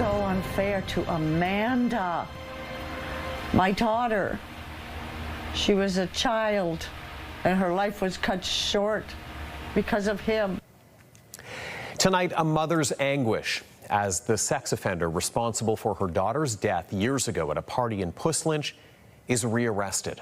so unfair to Amanda, my daughter. She was a child, and her life was cut short because of him. Tonight, a mother's anguish as the sex offender responsible for her daughter's death years ago at a party in Puss Lynch is rearrested.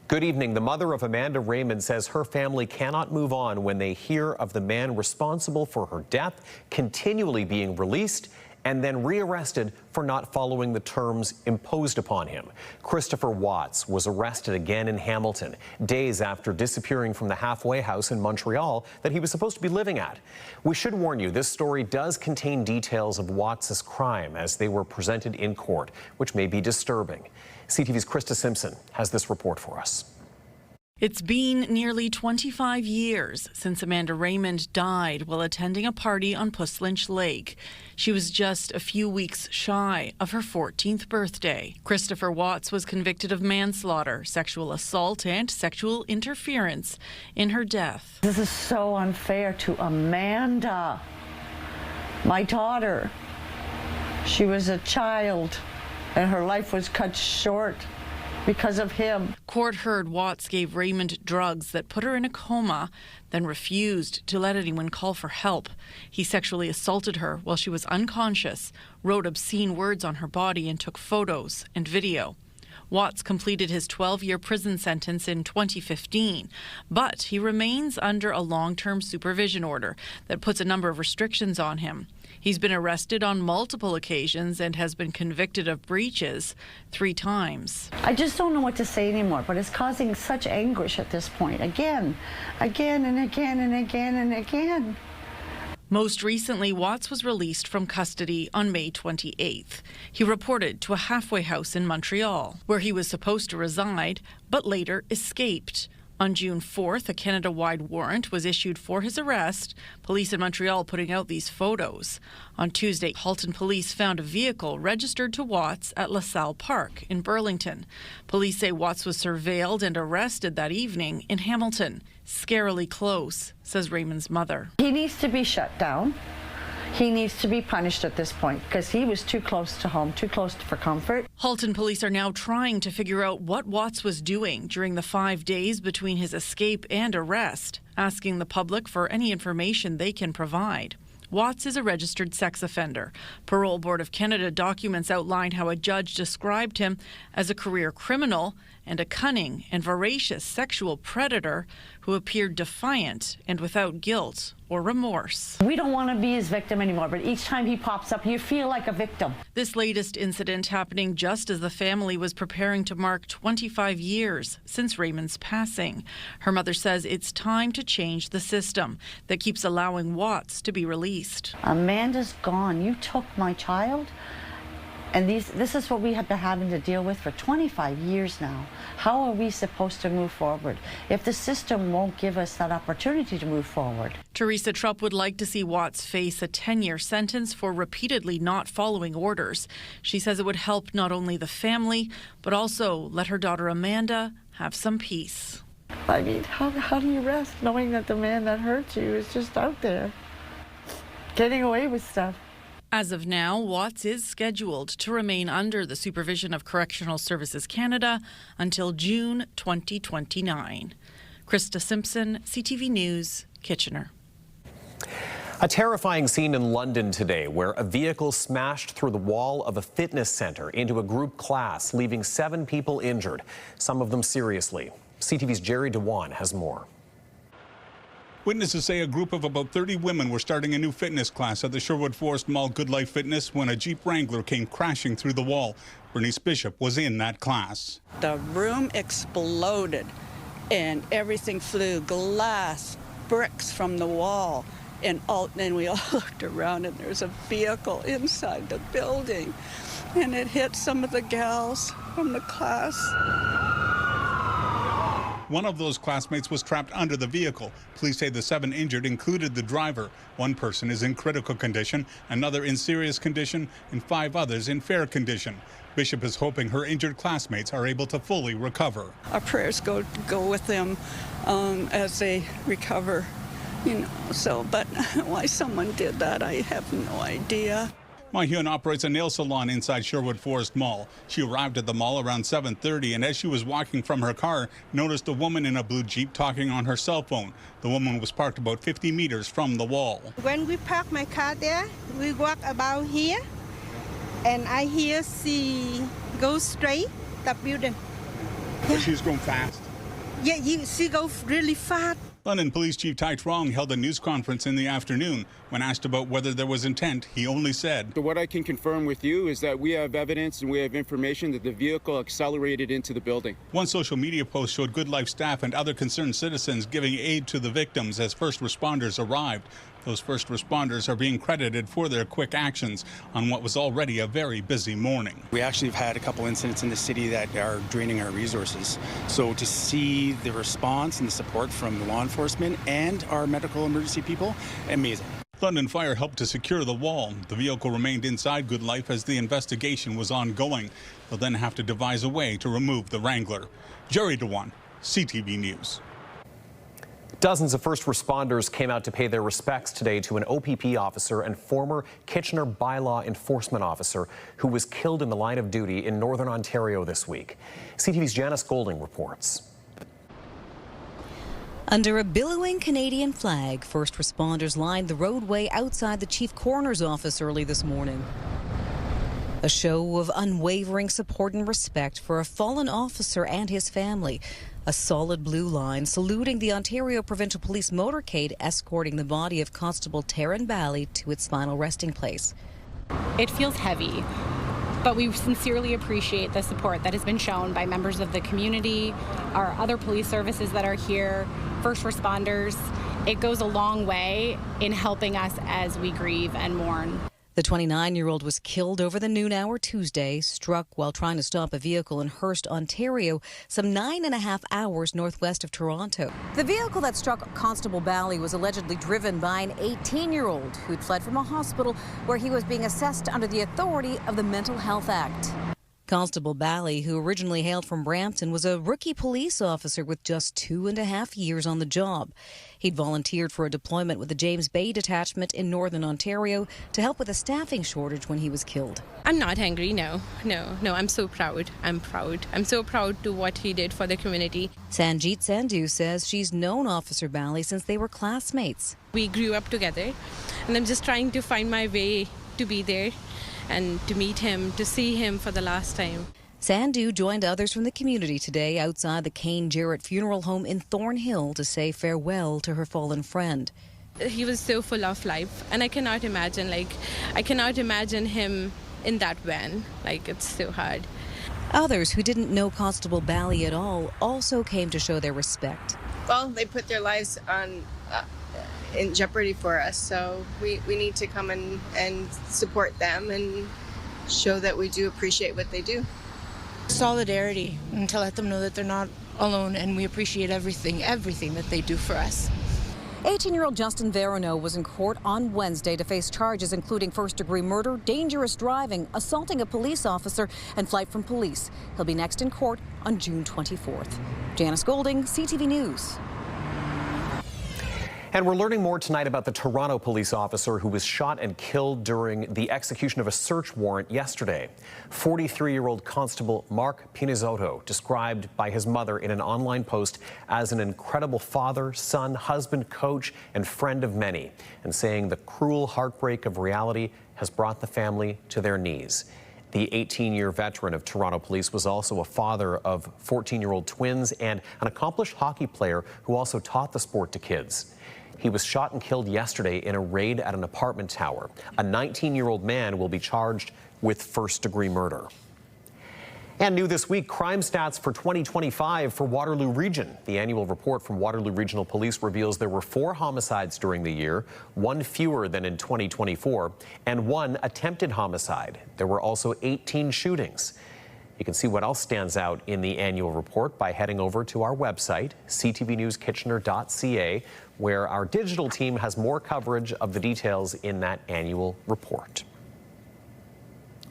Good evening. The mother of Amanda Raymond says her family cannot move on when they hear of the man responsible for her death continually being released and then rearrested for not following the terms imposed upon him. Christopher Watts was arrested again in Hamilton, days after disappearing from the halfway house in Montreal that he was supposed to be living at. We should warn you, this story does contain details of Watts' crime as they were presented in court, which may be disturbing. CTV's Krista Simpson has this report for us. It's been nearly 25 years since Amanda Raymond died while attending a party on Puss Lynch Lake. She was just a few weeks shy of her 14th birthday. Christopher Watts was convicted of manslaughter, sexual assault, and sexual interference in her death. This is so unfair to Amanda, my daughter. She was a child, and her life was cut short because of him. Court heard Watts gave Raymond drugs that put her in a coma, then refused to let anyone call for help. He sexually assaulted her while she was unconscious, wrote obscene words on her body, and took photos and video. Watts completed his 12-year prison sentence in 2015, but he remains under a long-term supervision order that puts a number of restrictions on him. He's been arrested on multiple occasions and has been convicted of breaches 3 times. I just don't know what to say anymore, but it's causing such anguish at this point. Again and again and again and again. Most recently, Watts was released from custody on May 28th. He reported to a halfway house in Montreal, where he was supposed to reside, but later escaped. On June 4th, a Canada-wide warrant was issued for his arrest, police in Montreal putting out these photos. On Tuesday, Halton police found a vehicle registered to Watts at LaSalle Park in Burlington. Police say Watts was surveilled and arrested that evening in Hamilton. Scarily close, says Raymond's mother. He needs to be shut down. He needs to be punished at this point because he was too close to home, too close for comfort. Halton police are now trying to figure out what Watts was doing during the 5 days between his escape and arrest, asking the public for any information they can provide. Watts is a registered sex offender. Parole Board of Canada documents outline how a judge described him as a career criminal and a cunning and voracious sexual predator who appeared defiant and without guilt or remorse. We don't want to be his victim anymore, but each time he pops up, you feel like a victim. This latest incident happening just as the family was preparing to mark 25 years since Raymond's passing. Her mother says it's time to change the system that keeps allowing Watts to be released. Amanda's gone. You took my child. And this is what we have been having to deal with for 25 years now. How are we supposed to move forward if the system won't give us that opportunity to move forward? Teresa Trupp would like to see Watts face a 10-year sentence for repeatedly not following orders. She says it would help not only the family, but also let her daughter Amanda have some peace. I mean, how do you rest knowing that the man that hurt you is just out there getting away with stuff? As of now, Watts is scheduled to remain under the supervision of Correctional Services Canada until June 2029. Krista Simpson, CTV News, Kitchener. A terrifying scene in London today where a vehicle smashed through the wall of a fitness center into a group class, leaving 7 people injured, some of them seriously. CTV's Jerry Dewan has more. Witnesses say a group of about 30 women were starting a new fitness class at the Sherwood Forest Mall Good Life Fitness when a Jeep Wrangler came crashing through the wall. Bernice Bishop was in that class. The room exploded and everything flew, glass, bricks from the wall. And then we all looked around and there's a vehicle inside the building. And it hit some of the gals from the class. One of those classmates was trapped under the vehicle. Police say the 7 injured included the driver. 1 person is in critical condition, another in serious condition, and 5 others in fair condition. Bishop is hoping her injured classmates are able to fully recover. Our prayers go with them as they recover, you know. But why someone did that, I have no idea. Ma-Hyun operates a nail salon inside Sherwood Forest Mall. She arrived at the mall around 7:30 and as she was walking from her car, noticed a woman in a blue Jeep talking on her cell phone. The woman was parked about 50 meters from the wall. When we park my car there, we walk about here, and I hear she go straight the building. Yeah. She's going fast. Yeah, she goes really fast. London Police Chief Tai Trong held a news conference in the afternoon. When asked about whether there was intent, he only said, So what I can confirm with you is that we have evidence and we have information that the vehicle accelerated into the building. One social media post showed Good Life staff and other concerned citizens giving aid to the victims as first responders arrived. Those first responders are being credited for their quick actions on what was already a very busy morning. We actually have had a couple incidents in the city that are draining our resources. So to see the response and the support from the law enforcement and our medical emergency people, amazing. London Fire helped to secure the wall. The vehicle remained inside Good Life as the investigation was ongoing. They'll then have to devise a way to remove the Wrangler. Jerry DeWan, CTV News. Dozens of first responders came out to pay their respects today to an OPP officer and former Kitchener bylaw enforcement officer who was killed in the line of duty in Northern Ontario this week. CTV's Janice Golding reports. Under a billowing Canadian flag, first responders lined the roadway outside the chief coroner's office early this morning. A show of unwavering support and respect for a fallen officer and his family. A solid blue line saluting the Ontario Provincial Police motorcade escorting the body of Constable Taryn Bally to its final resting place. It feels heavy, but we sincerely appreciate the support that has been shown by members of the community, our other police services that are here, first responders. It goes a long way in helping us as we grieve and mourn. The 29-year-old was killed over the noon hour Tuesday, struck while trying to stop a vehicle in Hearst, Ontario, some 9.5 hours northwest of Toronto. The vehicle that struck Constable Bally was allegedly driven by an 18-year-old who'd fled from a hospital where he was being assessed under the authority of the Mental Health Act. Constable Bally, who originally hailed from Brampton, was a rookie police officer with just 2.5 years on the job. He'd volunteered for a deployment with the James Bay Detachment in Northern Ontario to help with a staffing shortage when he was killed. I'm not angry, no, I'm so proud. I'm so proud to what he did for the community. Sanjeet Sandhu says she's known Officer Bally since they were classmates. We grew up together, and I'm just trying to find my way to be there and to meet him, to see him for the last time. Sandhu joined others from the community today outside the Kane Jarrett Funeral Home in Thornhill to say farewell to her fallen friend. He was so full of life, and I cannot imagine him in that van. It's so hard. Others who didn't know Constable Bally at all also came to show their respect. Well, they put their lives in jeopardy for us, so we need to come and support them and show that we do appreciate what they do. Solidarity, and to let them know that they're not alone and we appreciate everything that they do for us. 18-year-old Justin Veroneau was in court on Wednesday to face charges including first-degree murder, dangerous driving, assaulting a police officer, and flight from police. He'll be next in court on June 24th. Janice Golding, CTV News. And we're learning more tonight about the Toronto police officer who was shot and killed during the execution of a search warrant yesterday. 43-year-old Constable Mark Pinizotto, described by his mother in an online post as an incredible father, son, husband, coach, and friend of many, and saying the cruel heartbreak of reality has brought the family to their knees. The 18-year veteran of Toronto Police was also a father of 14-year-old twins and an accomplished hockey player who also taught the sport to kids. He was shot and killed yesterday in a raid at an apartment tower. A 19-year-old man will be charged with first-degree murder. And new this week, crime stats for 2025 for Waterloo Region. The annual report from Waterloo Regional Police reveals there were 4 homicides during the year, 1 fewer than in 2024, and 1 attempted homicide. There were also 18 shootings. You can see what else stands out in the annual report by heading over to our website, ctvnewskitchener.ca, where our digital team has more coverage of the details in that annual report.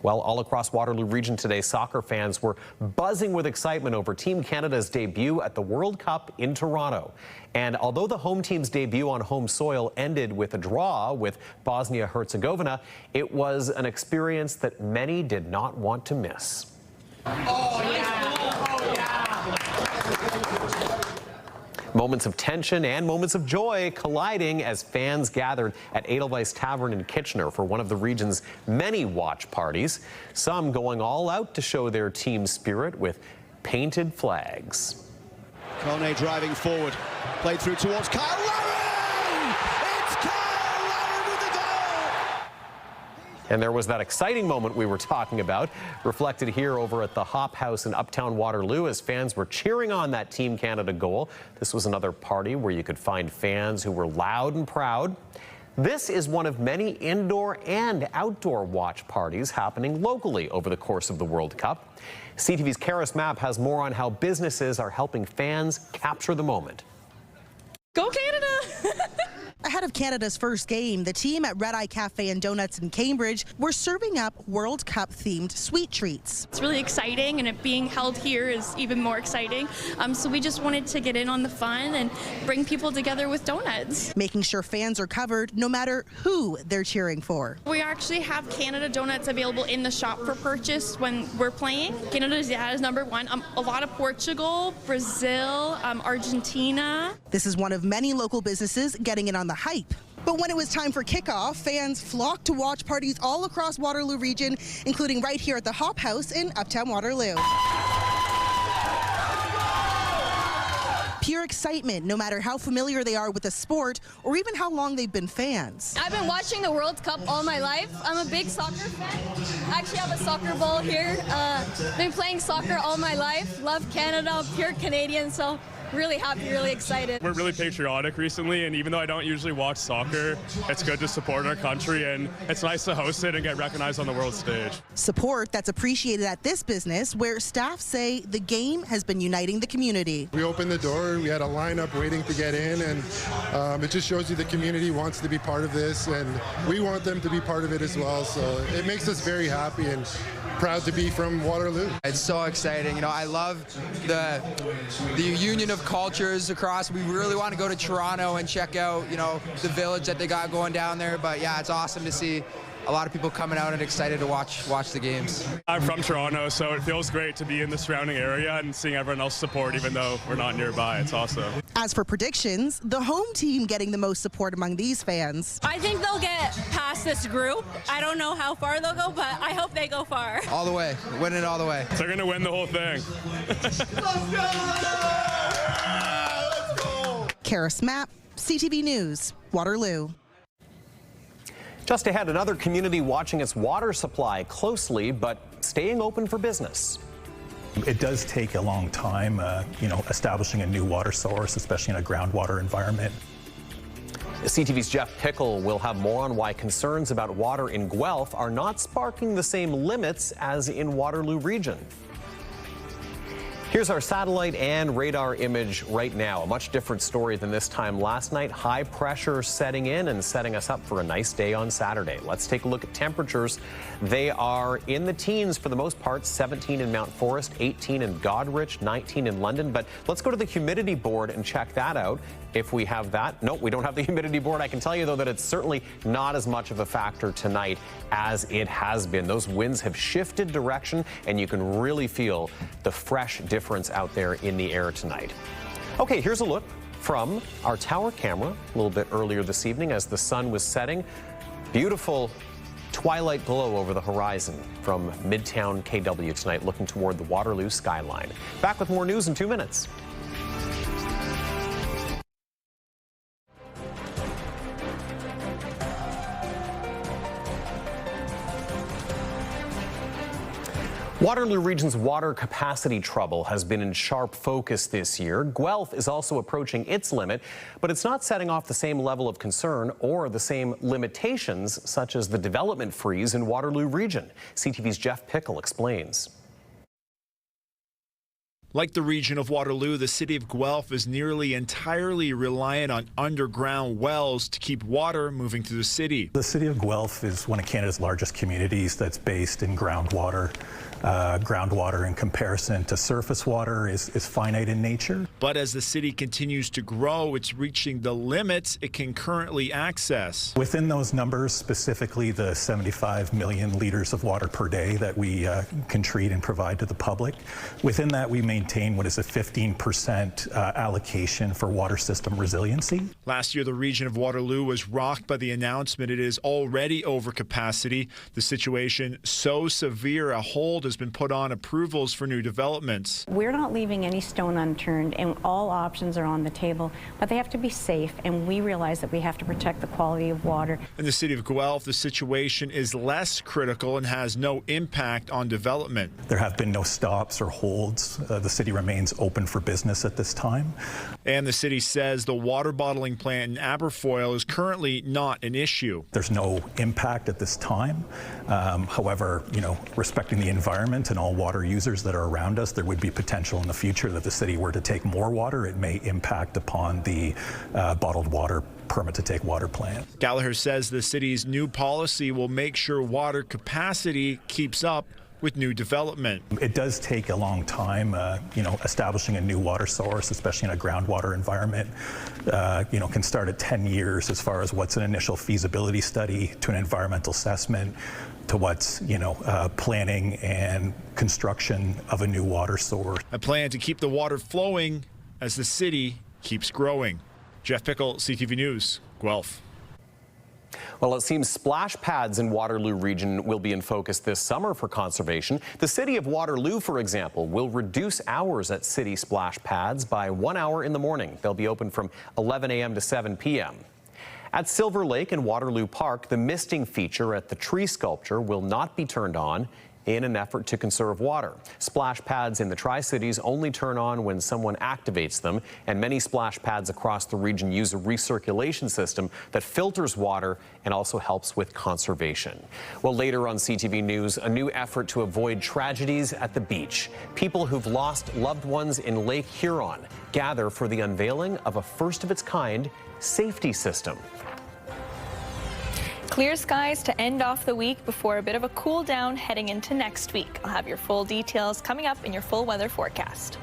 Well, all across Waterloo region today, soccer fans were buzzing with excitement over Team Canada's debut at the World Cup in Toronto. And although the home team's debut on home soil ended with a draw with Bosnia-Herzegovina, it was an experience that many did not want to miss. Oh, yeah. Oh, yeah. Moments of tension and moments of joy colliding as fans gathered at Edelweiss Tavern in Kitchener for one of the region's many watch parties. Some going all out to show their team spirit with painted flags. Kone driving forward, played through towards Kyle Lowry! It's Kyle Lowry with the goal! And there was that exciting moment we were talking about, reflected here over at the Hop House in Uptown Waterloo as fans were cheering on that Team Canada goal. This was another party where you could find fans who were loud and proud. This is one of many indoor and outdoor watch parties happening locally over the course of the World Cup. CTV's Karis Mapp has more on how businesses are helping fans capture the moment. Go Canada! Ahead of Canada's first game, the team at Red Eye Cafe and Donuts in Cambridge were serving up World Cup themed sweet treats. It's really exciting, and it being held here is even more exciting. So we just wanted to get in on the fun and bring people together with donuts. Making sure fans are covered no matter who they're cheering for. We actually have Canada donuts available in the shop for purchase when we're playing. Canada's is #1. A lot of Portugal, Brazil, Argentina. This is one of many local businesses getting in on the hype. But when it was time for kickoff, fans flocked to watch parties all across Waterloo region, including right here at the Hop House in Uptown Waterloo. Pure excitement, no matter how familiar they are with the sport or even how long they've been fans. I've been watching the World Cup all my life. I'm a big soccer fan. I actually have a soccer ball here. Been playing soccer all my life. Love Canada, pure Canadian, so really happy, really excited. We're really patriotic recently, and even though I don't usually watch soccer, it's good to support our country, and it's nice to host it and get recognized on the world stage. Support that's appreciated at this business, where staff say the game has been uniting the community. We opened the door, we had a lineup waiting to get in, and it just shows you the community wants to be part of this, and we want them to be part of it as well, so it makes us very happy and proud to be from Waterloo. It's so exciting. You know, I love the union of cultures across. We really want to go to Toronto and check out, you know, the village that they got going down there. But yeah, it's awesome to see a lot of people coming out and excited to watch the games. I'm from Toronto, so it feels great to be in the surrounding area and seeing everyone else support, even though we're not nearby. It's awesome. As for predictions, the home team getting the most support among these fans. I think they'll get past this group. I don't know how far they'll go, but I hope they go far. All the way. Win it all the way. They're going to win the whole thing. Let's go! Let's go! Karis Mapp, CTV News, Waterloo. Just ahead, another community watching its water supply closely, but staying open for business. It does take a long time, establishing a new water source, especially in a groundwater environment. CTV's Jeff Pickle will have more on why concerns about water in Guelph are not sparking the same limits as in Waterloo region. Here's our satellite and radar image right now. A much different story than this time last night. High pressure setting in and setting us up for a nice day on Saturday. Let's take a look at temperatures. They are in the teens for the most part. 17 in Mount Forest, 18 in Goderich, 19 in London. But let's go to the humidity board and check that out. If we have that. Nope, we don't have the humidity board. I can tell you, though, that it's certainly not as much of a factor tonight as it has been. Those winds have shifted direction, and you can really feel the fresh difference out there in the air tonight. Okay, here's a look from our tower camera a little bit earlier this evening as the sun was setting. Beautiful twilight glow over the horizon from Midtown KW tonight, looking toward the Waterloo skyline. Back with more news in 2 minutes. Waterloo Region's water capacity trouble has been in sharp focus this year. Guelph is also approaching its limit, but it's not setting off the same level of concern or the same limitations such as the development freeze in Waterloo Region. CTV's Jeff Pickle explains. Like the region of Waterloo, the city of Guelph is nearly entirely reliant on underground wells to keep water moving through the city. The city of Guelph is one of Canada's largest communities that's based in groundwater. Groundwater in comparison to surface water is finite in nature. But as the city continues to grow, it's reaching the limits it can currently access. Within those numbers, specifically the 75 million liters of water per day that we can treat and provide to the public, within that we maintain what is a 15% allocation for water system resiliency. Last year, the region of Waterloo was rocked by the announcement it is already over capacity. The situation so severe, a hold has been put on approvals for new developments. We're not leaving any stone unturned, and all options are on the table, but they have to be safe, and we realize that we have to protect the quality of water. In the city of Guelph, the situation is less critical and has no impact on development. There have been no stops or holds. The city remains open for business at this time. And the city says the water bottling plant in Aberfoyle is currently not an issue. There's no impact at this time. However, respecting the environment and all water users that are around us, there would be potential in the future that the city were to take more water. It may impact upon the bottled water permit to take water plant. Gallagher says the city's new policy will make sure water capacity keeps up with new development. It does take a long time, establishing a new water source, especially in a groundwater environment, can start at 10 years as far as what's an initial feasibility study to an environmental assessment to what's, planning and construction of a new water source. A plan to keep the water flowing as the city keeps growing. Jeff Pickle, CTV News, Guelph. Well, it seems splash pads in Waterloo region will be in focus this summer for conservation. The city of Waterloo, for example, will reduce hours at city splash pads by 1 hour in the morning. They'll be open from 11 a.m. to 7 p.m. At Silver Lake and Waterloo Park, the misting feature at the tree sculpture will not be turned on in an effort to conserve water. Splash pads in the Tri-Cities only turn on when someone activates them, and many splash pads across the region use a recirculation system that filters water and also helps with conservation. Well, later on CTV News, a new effort to avoid tragedies at the beach. People who've lost loved ones in Lake Huron gather for the unveiling of a first-of-its-kind safety system. Clear skies to end off the week before a bit of a cool down heading into next week. I'll have your full details coming up in your full weather forecast.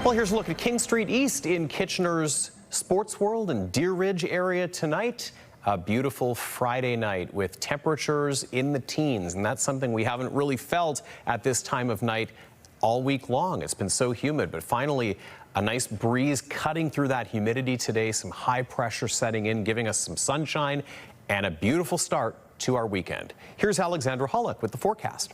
Well, here's a look at King Street East in Kitchener's Sports World and Deer Ridge area tonight. A beautiful Friday night with temperatures in the teens, and that's something we haven't really felt at this time of night all week long. It's been so humid, but finally a nice breeze cutting through that humidity today, some high pressure setting in, giving us some sunshine and a beautiful start to our weekend. Here's Alexandra Hollick with the forecast.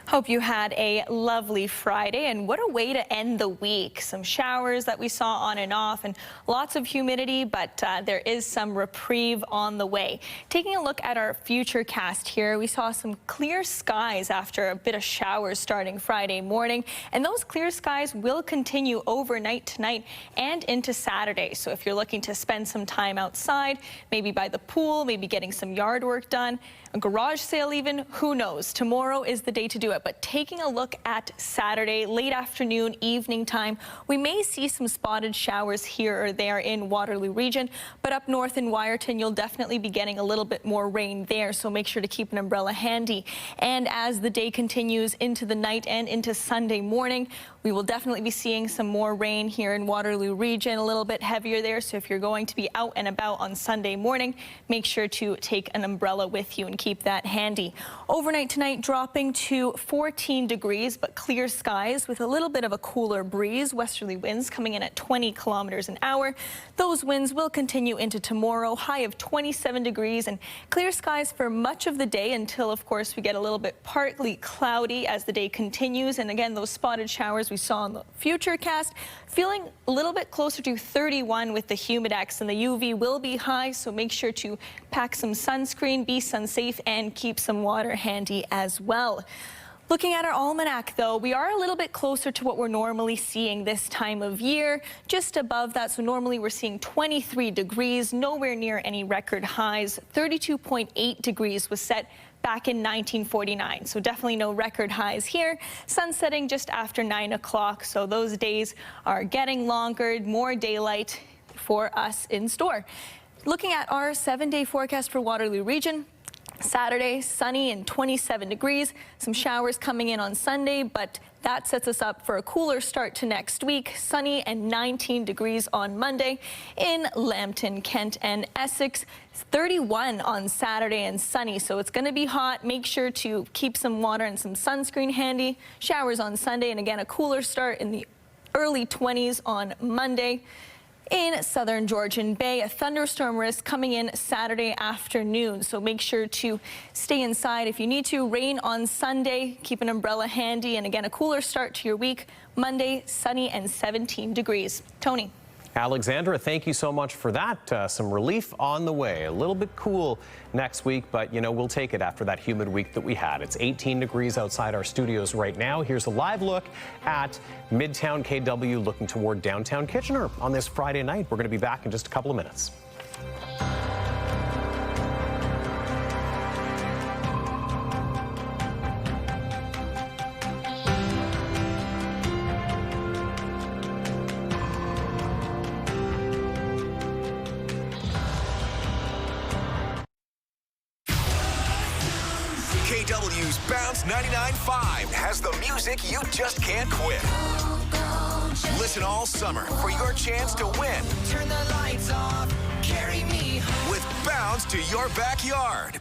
Hope you had a lovely Friday, and what a way to end the week. Some showers that we saw on and off and lots of humidity, but there is some reprieve on the way. Taking a look at our future cast here, we saw some clear skies after a bit of showers starting Friday morning, and those clear skies will continue overnight tonight and into Saturday. So if you're looking to spend some time outside, maybe by the pool, maybe getting some yard work done, a garage sale even, who knows? Tomorrow is the day to do it. But taking a look at Saturday, late afternoon, evening time, we may see some spotted showers here or there in Waterloo region, but up north in Wyerton, you'll definitely be getting a little bit more rain there, so make sure to keep an umbrella handy. And as the day continues into the night and into Sunday morning, we will definitely be seeing some more rain here in Waterloo region, a little bit heavier there, so if you're going to be out and about on Sunday morning, make sure to take an umbrella with you and keep that handy. Overnight tonight, dropping to 14 degrees, but clear skies with a little bit of a cooler breeze. Westerly winds coming in at 20 kilometers an hour. Those winds will continue into tomorrow, high of 27 degrees and clear skies for much of the day until, of course, we get a little bit partly cloudy as the day continues. And again, those spotted showers we saw in the future cast, feeling a little bit closer to 31 with the humidex, and the UV will be high, so make sure to pack some sunscreen, be sun safe, and keep some water handy as well. Looking at our almanac, though, we are a little bit closer to what we're normally seeing this time of year, just above that. So normally we're seeing 23 degrees, nowhere near any record highs. 32.8 degrees was set back in 1949, so definitely no record highs here. Sun setting just after 9 o'clock, so those days are getting longer, more daylight for us in store. Looking at our 7-day forecast for Waterloo region, Saturday, sunny and 27 degrees. Some showers coming in on Sunday, but that sets us up for a cooler start to next week. Sunny and 19 degrees on Monday in Lambton, Kent, and Essex. 31 on Saturday and sunny, so it's going to be hot. Make sure to keep some water and some sunscreen handy. Showers on Sunday, and again, a cooler start in the early 20s on Monday. In southern Georgian Bay, a thunderstorm risk coming in Saturday afternoon, so make sure to stay inside if you need to. Rain on Sunday, keep an umbrella handy, and again, a cooler start to your week. Monday, sunny and 17 degrees. Tony. Alexandra, thank you so much for that. Some relief on the way. A little bit cool next week, but, you know, we'll take it after that humid week that we had. It's 18 degrees outside our studios right now. Here's a live look at Midtown KW looking toward downtown Kitchener on this Friday night. We're going to be back in just a couple of minutes. KW's Bounce 99.5 has the music you just can't quit. Listen all summer for your chance to win. Turn the lights off, carry me home. With Bounce to your backyard.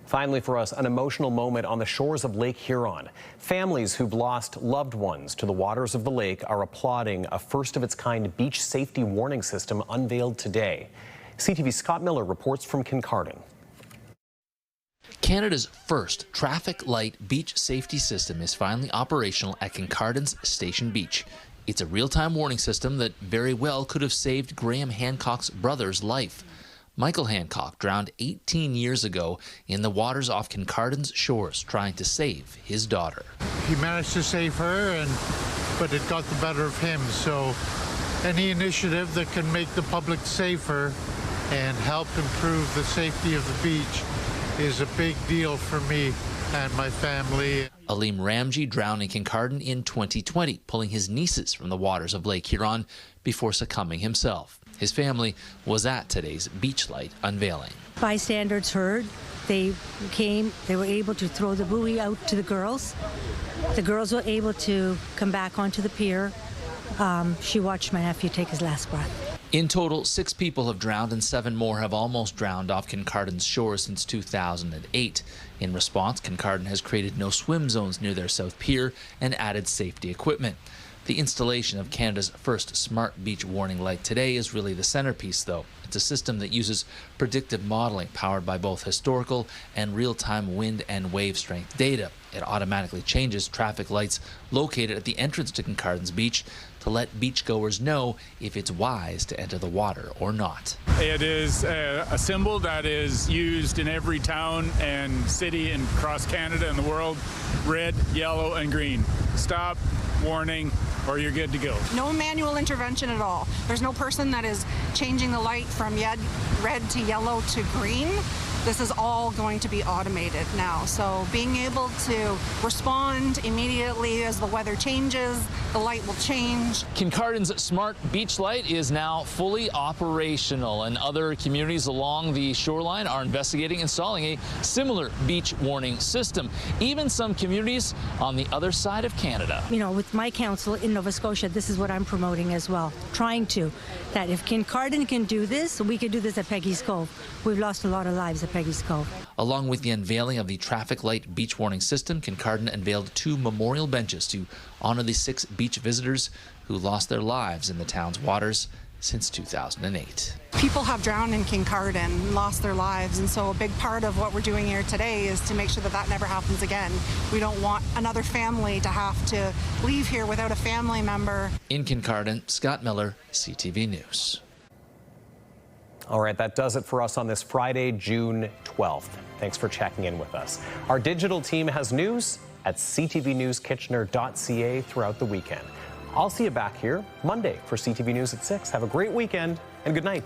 Finally for us, an emotional moment on the shores of Lake Huron. Families who've lost loved ones to the waters of the lake are applauding a first-of-its-kind beach safety warning system unveiled today. CTV's Scott Miller reports from Kincardine. Canada's first traffic light beach safety system is finally operational at Kincardin's Station Beach. It's a real-time warning system that very well could have saved Graham Hancock's brother's life. Michael Hancock drowned 18 years ago in the waters off Kincardin's shores trying to save his daughter. He managed to save her, but it got the better of him. So any initiative that can make the public safer and help improve the safety of the beach is a big deal for me and my family. Aleem Ramji drowned in Kincardine in 2020, pulling his nieces from the waters of Lake Huron before succumbing himself. His family was at today's beach light unveiling. Bystanders heard. They came, they were able to throw the buoy out to the girls. The girls were able to come back onto the pier. She watched my nephew take his last breath. In total, 6 people have drowned and 7 more have almost drowned off Kincardin's shore since 2008. In response, Kincardine has created no swim zones near their south pier and added safety equipment. The installation of Canada's first smart beach warning light today is really the centerpiece, though. It's a system that uses predictive modeling powered by both historical and real-time wind and wave strength data. It automatically changes traffic lights located at the entrance to Kincardin's beach to let beachgoers know if it's wise to enter the water or not. It is a symbol that is used in every town and city and across Canada and the world. Red, yellow, and green. Stop, warning, or you're good to go. No manual intervention at all. There's no person that is changing the light from red to yellow to green. This is all going to be automated now. So being able to respond immediately as the weather changes, the light will change. Kincardin's smart beach light is now fully operational, and other communities along the shoreline are investigating installing a similar beach warning system. Even some communities on the other side of Canada. You know, with my council in Nova Scotia, this is what I'm promoting as well. Trying to, that if Kincardine can do this, we can do this at Peggy's Cove. We've lost a lot of lives at Peggy's Cove. Along with the unveiling of the traffic light beach warning system, Kincardine unveiled 2 memorial benches to honor the 6 beach visitors who lost their lives in the town's waters since 2008. People have drowned in Kincardine and lost their lives, and so a big part of what we're doing here today is to make sure that that never happens again. We don't want another family to have to leave here without a family member. In Kincardine, Scott Miller, CTV News. All right, that does it for us on this Friday, June 12th. Thanks for checking in with us. Our digital team has news at ctvnewskitchener.ca throughout the weekend. I'll see you back here Monday for CTV News at 6. Have a great weekend and good night.